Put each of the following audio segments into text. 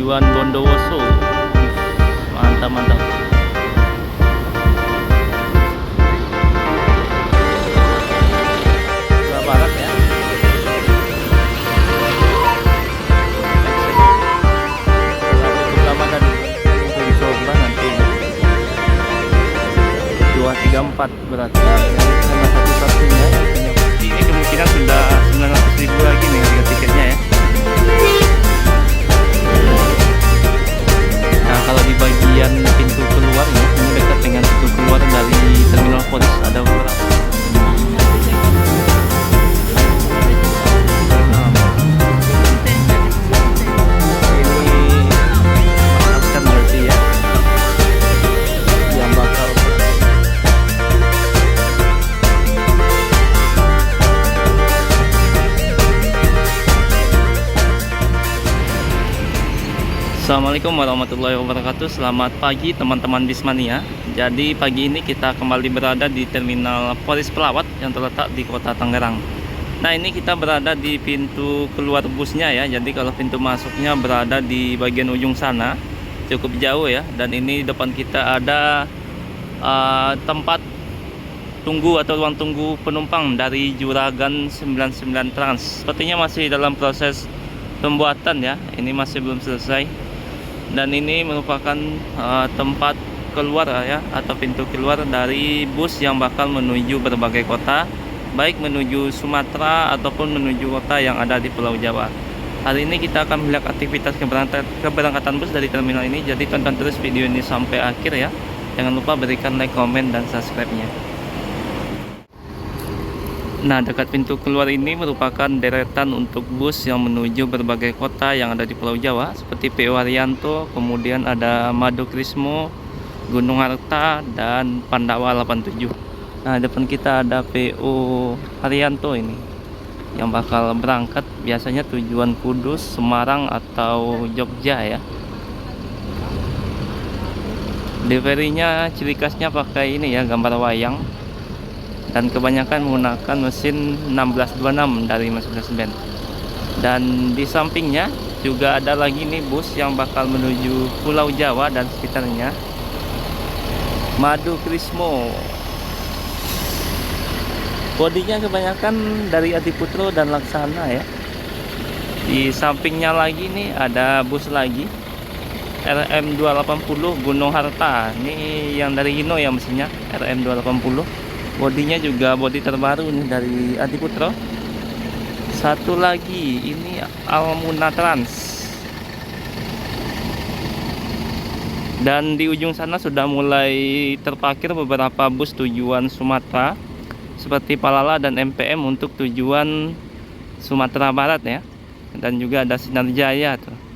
tujuan Bondowoso. Mantap mantap. Jawa Barat ya. Pertama dan coba nanti 234 berarti. Karena satu-satunya ini kemungkinan sudah 900.000 lagi nih harga tiketnya ya. Nah, kalau di bagian pintu keluarnya, ini dekat dengan pintu keluar dari Terminal Polis, ada beberapa. Ini menetapkan berarti ya, yang bakal Assalamualaikum warahmatullahi wabarakatuh. Selamat pagi teman-teman Bismania. Jadi pagi ini kita kembali berada di Terminal Polis Pelawat yang terletak di Kota Tangerang. Nah, ini kita berada di pintu keluar busnya ya. Jadi kalau pintu masuknya berada di bagian ujung sana, cukup jauh ya. Dan ini depan kita ada tempat tunggu atau ruang tunggu penumpang dari Juragan 99 Trans. Sepertinya masih dalam proses pembuatan ya. Ini masih belum selesai. Dan ini merupakan tempat keluar ya, atau pintu keluar dari bus yang bakal menuju berbagai kota, baik menuju Sumatera ataupun menuju kota yang ada di Pulau Jawa. Hari ini kita akan melihat aktivitas keberangkatan bus dari terminal ini. Jadi tonton terus video ini sampai akhir ya. Jangan lupa berikan like, komen, dan subscribe-nya. Nah, dekat pintu keluar ini merupakan deretan untuk bus yang menuju berbagai kota yang ada di Pulau Jawa, seperti PO Haryanto, kemudian ada Madukrismo, Gunung Harta, dan Pandawa 87. Nah, depan kita ada PO Haryanto ini yang bakal berangkat, biasanya tujuan Kudus, Semarang, atau Jogja ya. Deliverynya ciri khasnya pakai ini ya, gambar wayang, dan kebanyakan menggunakan mesin 1626 dari Mercedes-Benz. Dan di sampingnya juga ada lagi nih bus yang bakal menuju Pulau Jawa dan sekitarnya, Madukrismo. Bodinya kebanyakan dari Adiputro dan Laksana ya. Di sampingnya lagi nih ada bus lagi, RM280 Gunung Harta. Ini yang dari Hino ya mesinnya, RM280. Bodinya juga bodi terbaru nih dari Adiputro. Satu lagi ini Almuna Trans. Dan di ujung sana sudah mulai terparkir beberapa bus tujuan Sumatera, seperti Palala dan MPM untuk tujuan Sumatera Barat ya. Dan juga ada Sinar Jaya tuh.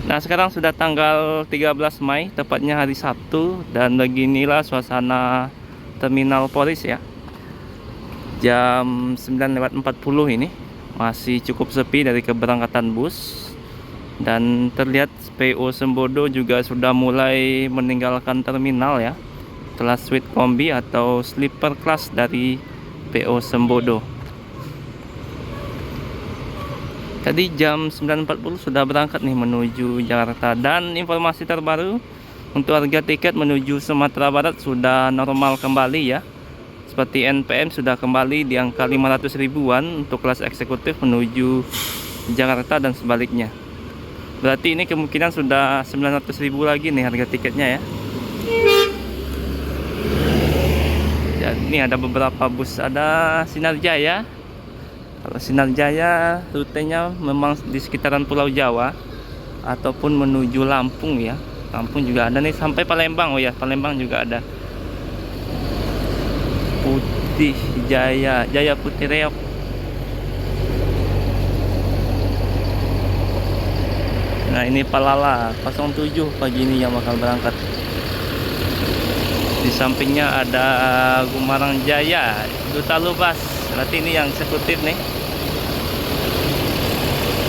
Nah, sekarang sudah tanggal 13 Mei, tepatnya hari Sabtu, dan beginilah suasana Terminal Polis ya. Jam 9.40 ini masih cukup sepi dari keberangkatan bus, dan terlihat PO Sembodo juga sudah mulai meninggalkan terminal ya, setelah suite kombi atau sleeper class dari PO Sembodo. Tadi jam 9.40 sudah berangkat nih menuju Jakarta. Dan informasi terbaru untuk harga tiket menuju Sumatera Barat sudah normal kembali ya. Seperti NPM sudah kembali di angka 500 ribuan untuk kelas eksekutif menuju Jakarta dan sebaliknya. Berarti ini kemungkinan sudah 900 ribu lagi nih harga tiketnya ya. Dan ini ada beberapa bus, ada Sinar Jaya. Kalau Sinar Jaya rutenya memang di sekitaran Pulau Jawa ataupun menuju Lampung ya. Lampung juga ada nih sampai Palembang. Oh ya, Palembang juga ada. Putih Jaya, Jaya Putih Reok. Nah, ini Palala 07 pagi ini yang bakal berangkat. Di sampingnya ada Gumarang Jaya, Duta Lubas. Berarti ini yang eksekutif nih.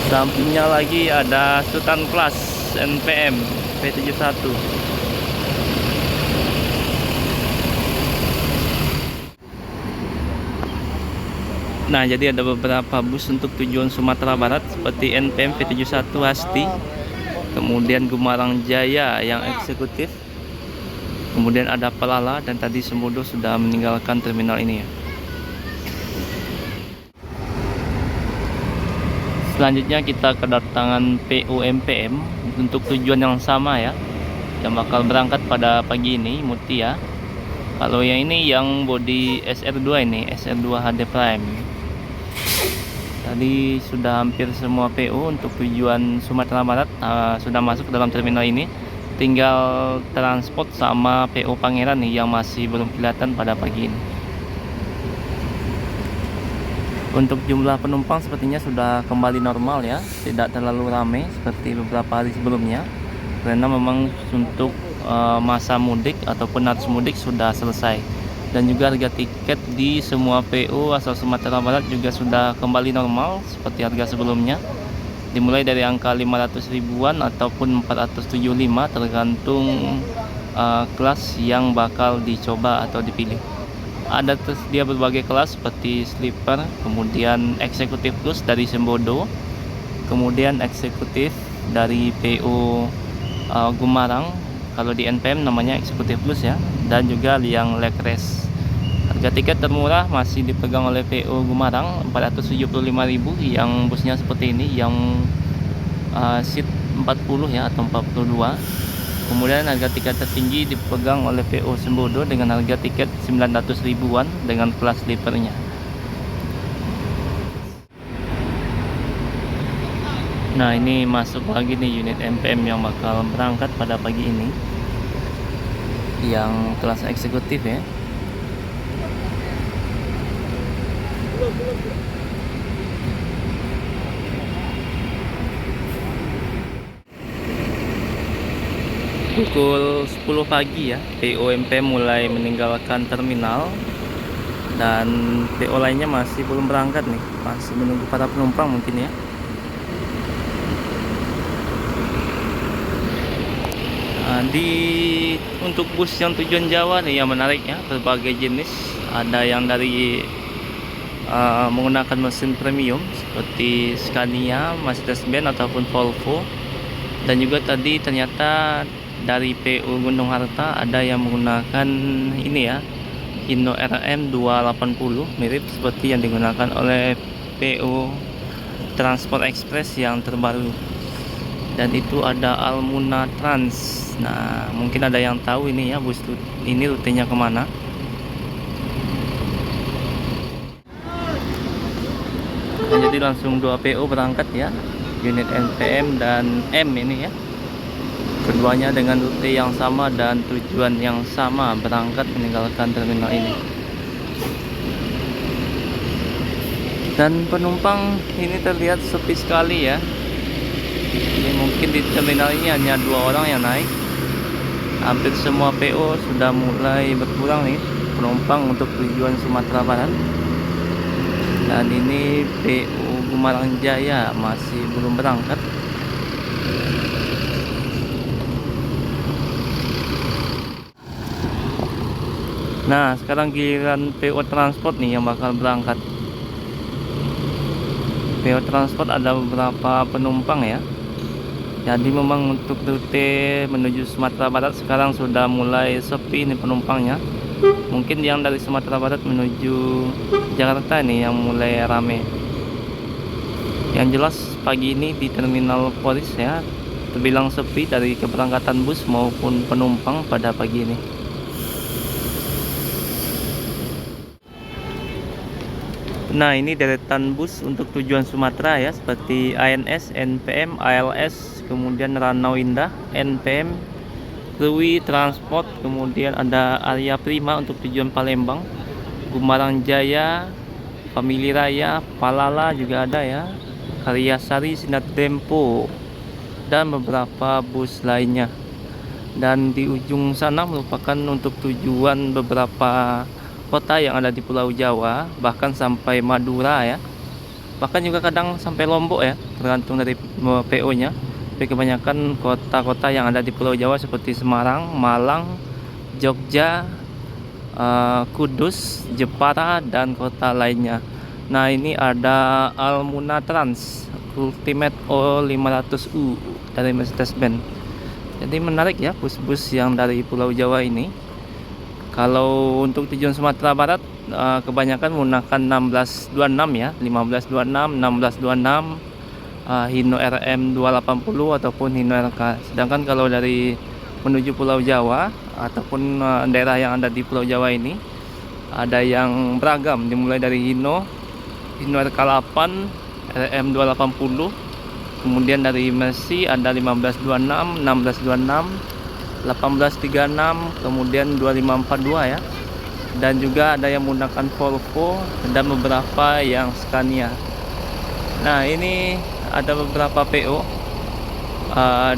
Sampingnya lagi ada Sultan Plus NPM P71. Nah, jadi ada beberapa bus untuk tujuan Sumatera Barat seperti NPM V71 Hasti, kemudian Gumarang Jaya yang eksekutif, kemudian ada Pelala, dan tadi Semodo sudah meninggalkan terminal ini ya. Selanjutnya kita kedatangan PO MPM untuk tujuan yang sama ya, yang bakal berangkat pada pagi ini, Mutia. Kalau yang ini yang bodi SR2 ini, SR2 HD Prime. Tadi sudah hampir semua PO untuk tujuan Sumatera Barat sudah masuk ke dalam terminal ini. Tinggal transport sama PO Pangeran nih yang masih belum kelihatan pada pagi ini. Untuk jumlah penumpang sepertinya sudah kembali normal ya, tidak terlalu ramai seperti beberapa hari sebelumnya. Karena memang untuk masa mudik ataupun arus mudik sudah selesai, dan juga harga tiket di semua PO asal Sumatera Barat juga sudah kembali normal seperti harga sebelumnya, dimulai dari angka 500 ribuan ataupun 475 tergantung kelas yang bakal dicoba atau dipilih. Ada tersedia berbagai kelas seperti sleeper, kemudian eksekutif plus dari Sembodo, kemudian eksekutif dari PO Gumarang, kalau di NPM namanya eksekutif plus ya, dan juga yang leg race. Harga tiket termurah masih dipegang oleh PO Gumarang 475.000 yang busnya seperti ini, yang seat 40 ya atau 42. Kemudian harga tiket tertinggi dipegang oleh PO Sembodo dengan harga tiket 900 ribuan dengan kelas sleepernya. Nah, ini masuk lagi nih unit MPM yang bakal berangkat pada pagi ini, yang kelas eksekutif ya. Pukul 10 pagi ya, PO MPM mulai meninggalkan terminal, dan PO lainnya masih belum berangkat nih, masih menunggu para penumpang mungkin ya. Untuk bus yang tujuan Jawa nih yang menarik ya, berbagai jenis. Ada yang dari menggunakan mesin premium seperti Scania, Mercedes-Benz ataupun Volvo. Dan juga tadi ternyata dari PO Gunung Harta ada yang menggunakan ini ya, Hino RM 280, mirip seperti yang digunakan oleh PO Transport Express yang terbaru. Dan itu ada Almuna Trans. Nah, mungkin ada yang tahu ini ya, bus ini rutenya kemana. Nah, jadi langsung 2 PO berangkat ya, unit NPM dan M ini ya. Keduanya dengan rute yang sama dan tujuan yang sama, berangkat meninggalkan terminal ini. Dan penumpang ini terlihat sepi sekali ya. Ini mungkin di terminal ini hanya 2 orang yang naik. Hampir semua PO sudah mulai berkurang nih penumpang untuk tujuan Sumatera Barat. Dan ini PO Gumarang Jaya masih belum berangkat. Nah, sekarang giliran PO Transport nih yang bakal berangkat. PO Transport ada beberapa penumpang ya. Jadi memang untuk rute menuju Sumatera Barat sekarang sudah mulai sepi nih penumpangnya. Mungkin yang dari Sumatera Barat menuju Jakarta nih yang mulai rame. Yang jelas pagi ini di Terminal Polis ya terbilang sepi dari keberangkatan bus maupun penumpang pada pagi ini. Nah, ini deretan bus untuk tujuan Sumatera ya, seperti ANS, NPM, ALS, kemudian Ranau Indah, NPM, Krui Transport, kemudian ada Arya Prima untuk tujuan Palembang, Gumarang Jaya, Family Raya, Palala juga ada ya, Karyasari, Sinar Dempo, dan beberapa bus lainnya. Dan di ujung sana merupakan untuk tujuan beberapa kota yang ada di Pulau Jawa, bahkan sampai Madura ya, bahkan juga kadang sampai Lombok ya, tergantung dari PO nya. Tapi kebanyakan kota-kota yang ada di Pulau Jawa seperti Semarang, Malang, Jogja, Kudus, Jepara, dan kota lainnya. Nah, ini ada Almuna Trans Ultimate O500U dari Mercedes-Benz. Jadi menarik ya bus-bus yang dari Pulau Jawa ini. Kalau untuk tujuan Sumatera Barat kebanyakan menggunakan 1626 ya, 1526, 1626, Hino RM 280 ataupun Hino RK. Sedangkan kalau dari menuju Pulau Jawa ataupun daerah yang ada di Pulau Jawa ini ada yang beragam, dimulai dari Hino RK8, RM 280, kemudian dari Mercy ada 1526, 1626, 1836, kemudian 2542 ya. Dan juga ada yang menggunakan Volvo dan beberapa yang Scania. Nah, ini ada beberapa PO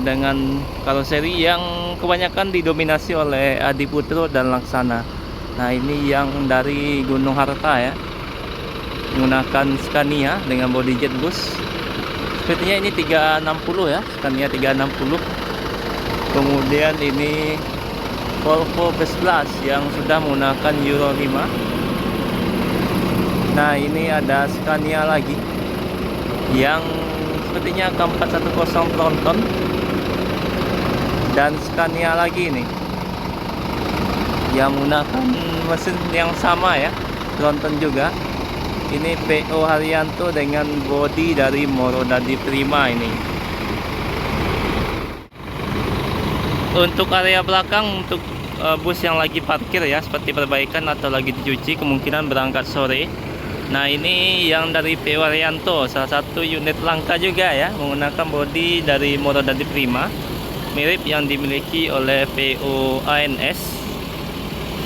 dengan karoseri yang kebanyakan didominasi oleh Adiputro dan Laksana. Nah, ini yang dari Gunung Harta ya, menggunakan Scania dengan body jet bus. Sepertinya ini 360 ya, Scania 360. Kemudian ini Volvo B11 yang sudah menggunakan Euro 5. Nah, ini ada Scania lagi yang sepertinya K410 tronton, dan Scania lagi ini yang menggunakan mesin yang sama ya, tronton juga. Ini PO Haryanto dengan bodi dari Morodadi Prima ini. Untuk area belakang, untuk bus yang lagi parkir ya, seperti perbaikan atau lagi dicuci, kemungkinan berangkat sore. Nah, ini yang dari PO Haryanto, salah satu unit langka juga ya, menggunakan bodi dari Morodadi Prima, mirip yang dimiliki oleh PO ANS.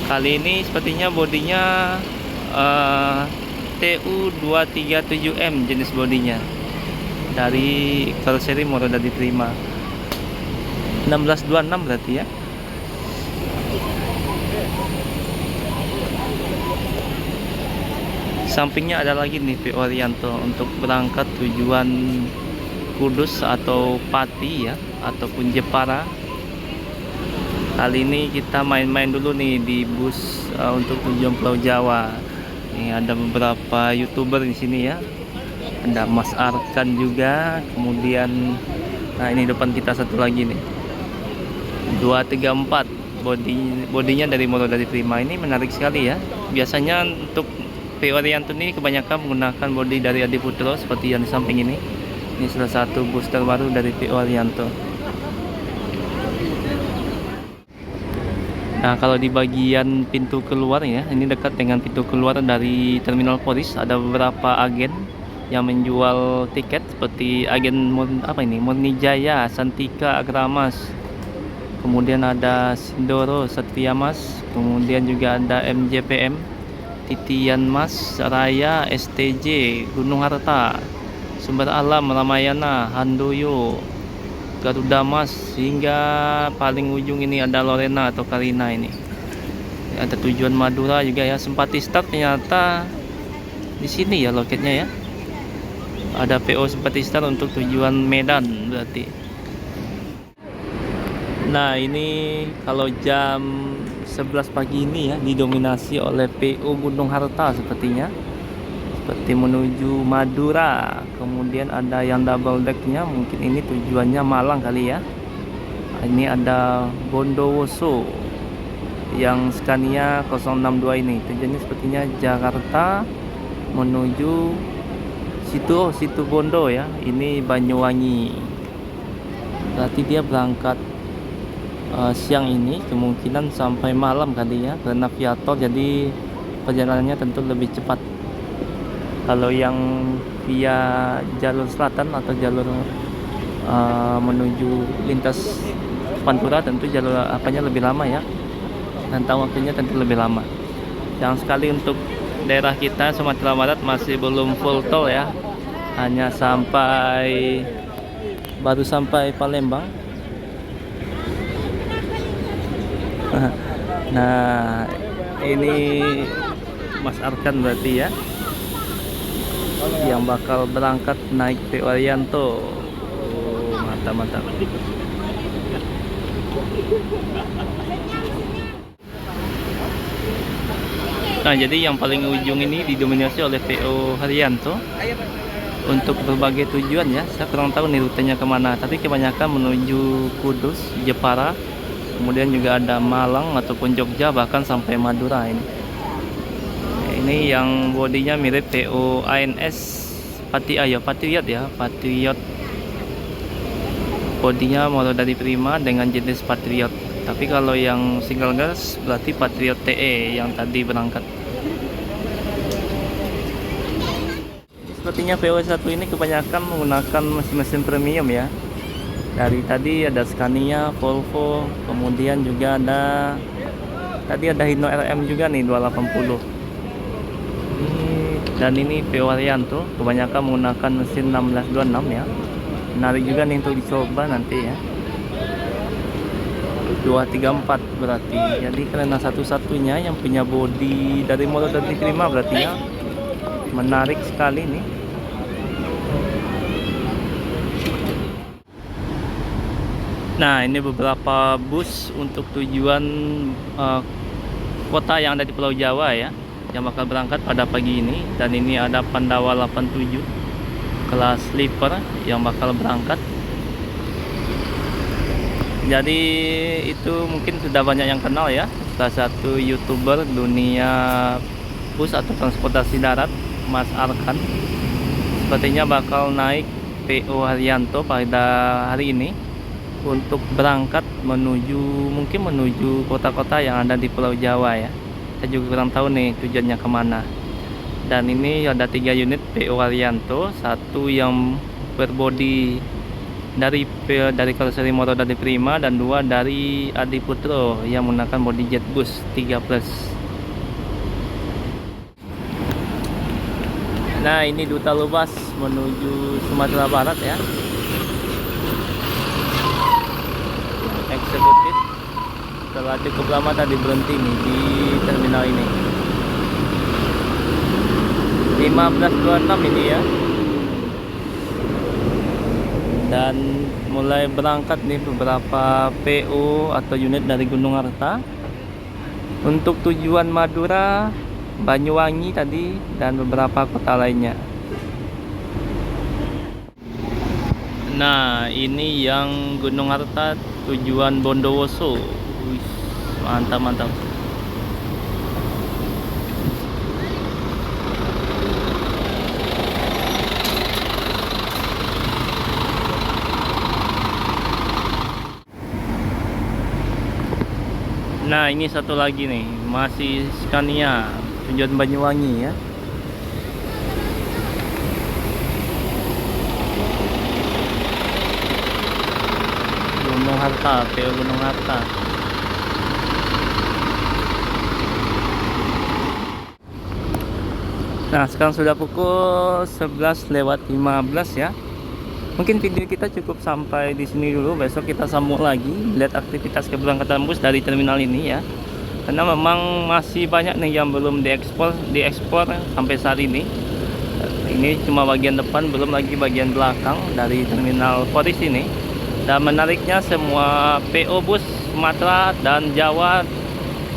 Kali ini sepertinya bodinya TU237M jenis bodinya, dari karoseri Morodadi Prima 1626 berarti ya. Sampingnya ada lagi nih PO Haryanto untuk berangkat tujuan Kudus atau Pati ya, ataupun Jepara. Kali ini kita main-main dulu nih di bus untuk tujuan Pulau Jawa. Ini ada beberapa YouTuber di sini ya. Ada Mas Arkan juga, kemudian nah ini depan kita satu lagi nih. 234 bodinya dari Morodadi Prima. Ini menarik sekali ya. Biasanya untuk PO Haryanto ini kebanyakan menggunakan bodi dari Adiputro seperti yang di samping ini. Ini salah satu bus terbaru dari PO Haryanto. Nah, kalau di bagian pintu keluar ya, ini dekat dengan pintu keluar dari Terminal Polis, ada beberapa agen yang menjual tiket seperti agen Murni Jaya, Santika, Agramas. Kemudian ada Sindoro, Satria Mas, kemudian juga ada MJPM, Titian Mas, Raya, STJ, Gunung Harta, Sumber Alam, Ramayana, Handoyo, Garuda Mas, hingga paling ujung ini ada Lorena atau Karina ini. Ada tujuan Madura juga ya. Simpati Start ternyata di sini ya loketnya ya. Ada PO Simpati Start untuk tujuan Medan berarti. Nah, ini kalau jam 11 pagi ini ya didominasi oleh PO Gunung Harta sepertinya. Seperti menuju Madura, kemudian ada yang double decknya, mungkin ini tujuannya Malang kali ya. Ini ada Bondowoso yang Scania 062 ini, tujuannya sepertinya Jakarta menuju situ Bondo ya. Ini Banyuwangi, berarti dia berangkat siang ini, kemungkinan sampai malam kali ya, karena via tol jadi perjalanannya tentu lebih cepat. Kalau yang via jalur selatan atau jalur menuju lintas Pantura, tentu jalur apanya lebih lama ya, rentang waktunya tentu lebih lama. Yang sekali untuk daerah kita Sumatera Barat masih belum full tol ya, hanya baru sampai Palembang. Nah, ini Mas Arkan berarti ya, yang bakal berangkat naik PO Haryanto. Oh, mantap. Nah, jadi yang paling ujung ini didominasi oleh PO Haryanto untuk berbagai tujuan ya. Saya kurang tahu nih rutenya kemana, tapi kebanyakan menuju Kudus, Jepara, kemudian juga ada Malang ataupun Jogja, bahkan sampai Madura ini. Ini yang bodinya mirip PO ANS Patriot ya, Patriot. Bodinya model dari Prima dengan jenis Patriot. Tapi kalau yang single gas berarti Patriot TE yang tadi berangkat. Sepertinya PO1 ini kebanyakan menggunakan mesin-mesin premium ya. Dari tadi ada Scania, Volvo, kemudian juga ada Hino RM juga nih 280. Dan ini PO Haryanto kebanyakan menggunakan mesin 1626 ya. Menarik juga nih untuk dicoba nanti ya. 234 berarti, jadi karena satu-satunya yang punya bodi dari model dari Prima berarti ya. Menarik sekali nih. Nah, ini beberapa bus untuk tujuan kota yang ada di Pulau Jawa ya, yang bakal berangkat pada pagi ini. Dan ini ada Pandawa 87 kelas sleeper yang bakal berangkat. Jadi itu mungkin sudah banyak yang kenal ya, salah satu YouTuber dunia bus atau transportasi darat, Mas Arkan. Sepertinya bakal naik PO Haryanto pada hari ini untuk berangkat mungkin menuju kota-kota yang ada di Pulau Jawa ya. Saya juga kurang tahu nih tujuannya kemana. Dan ini ada 3 unit PO Haryanto, satu yang berbodi dari karoseri motor dari Prima, dan 2 dari Adi Putro yang menggunakan bodi Jetbus 3+. Nah, ini Duta Lubas menuju Sumatera Barat ya. Eksekutif setelah cukup lama tadi berhenti nih di terminal ini. 1526 ini ya. Dan mulai berangkat nih beberapa PO atau unit dari Gunung Harta untuk tujuan Madura, Banyuwangi tadi, dan beberapa kota lainnya. Nah, ini yang Gunung Harta tujuan Bondowoso. Wih, mantap. Nah, ini satu lagi nih, masih Scania tujuan Banyuwangi ya. Gunung Harta, PO Gunung Harta. Nah, sekarang sudah pukul 11:15 ya. Mungkin video kita cukup sampai di sini dulu. Besok kita sambung lagi lihat aktivitas keberangkatan bus dari terminal ini ya. Karena memang masih banyak nih yang belum diekspor sampai saat ini. Ini cuma bagian depan, belum lagi bagian belakang dari terminal Poris ini. Dan menariknya semua PO bus Sumatera dan Jawa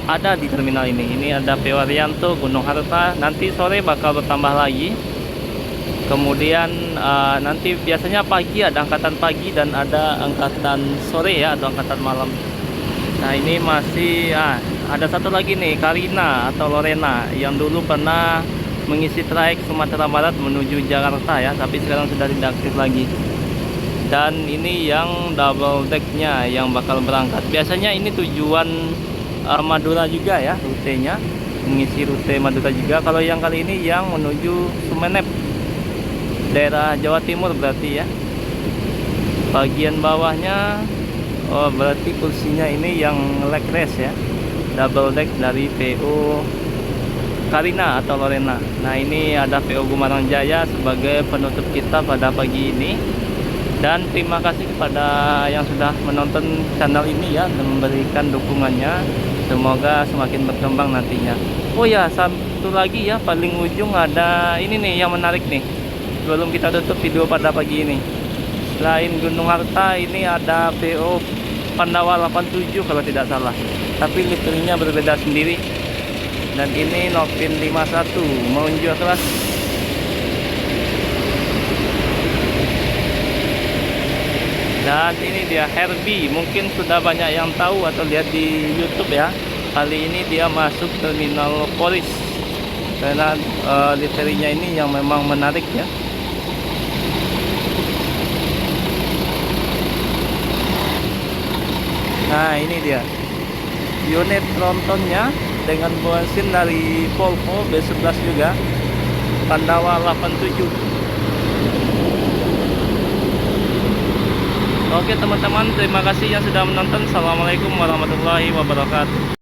ada di terminal ini. Ini ada PO Haryanto, Gunung Harta. Nanti sore bakal bertambah lagi. Kemudian nanti biasanya pagi ada angkatan pagi dan ada angkatan sore ya, atau angkatan malam. Nah, ini masih ada satu lagi nih, Karina atau Lorena, yang dulu pernah mengisi trayek Sumatera Barat menuju Jakarta ya, tapi sekarang sudah tidak aktif lagi. Dan ini yang double decknya yang bakal berangkat. Biasanya ini tujuan Madura juga ya rutenya, mengisi rute Madura juga. Kalau yang kali ini yang menuju Sumeneb, daerah Jawa Timur berarti ya. Bagian bawahnya berarti kursinya ini yang leg rest ya, double deck dari PO Karina atau Lorena. Nah, ini ada PO Gumarang Jaya sebagai penutup kita pada pagi ini. Dan terima kasih kepada yang sudah menonton channel ini ya, dan memberikan dukungannya. Semoga semakin berkembang nantinya. Oh ya, satu lagi ya, paling ujung ada ini nih yang menarik nih, sebelum kita tutup video pada pagi ini. Selain Gunung Harta, ini ada PO Pandawa 87 kalau tidak salah, tapi listriknya berbeda sendiri. Dan ini Novin 51 meluncur kelas. Dan ini dia Herbie, mungkin sudah banyak yang tahu atau lihat di YouTube ya. Kali ini dia masuk terminal Polis karena literinya ini yang memang menarik ya. Nah ini dia unit trontonnya dengan bensin dari Volvo B11 juga, Pandawa 87. Oke teman-teman, terima kasih yang sudah menonton. Assalamualaikum warahmatullahi wabarakatuh.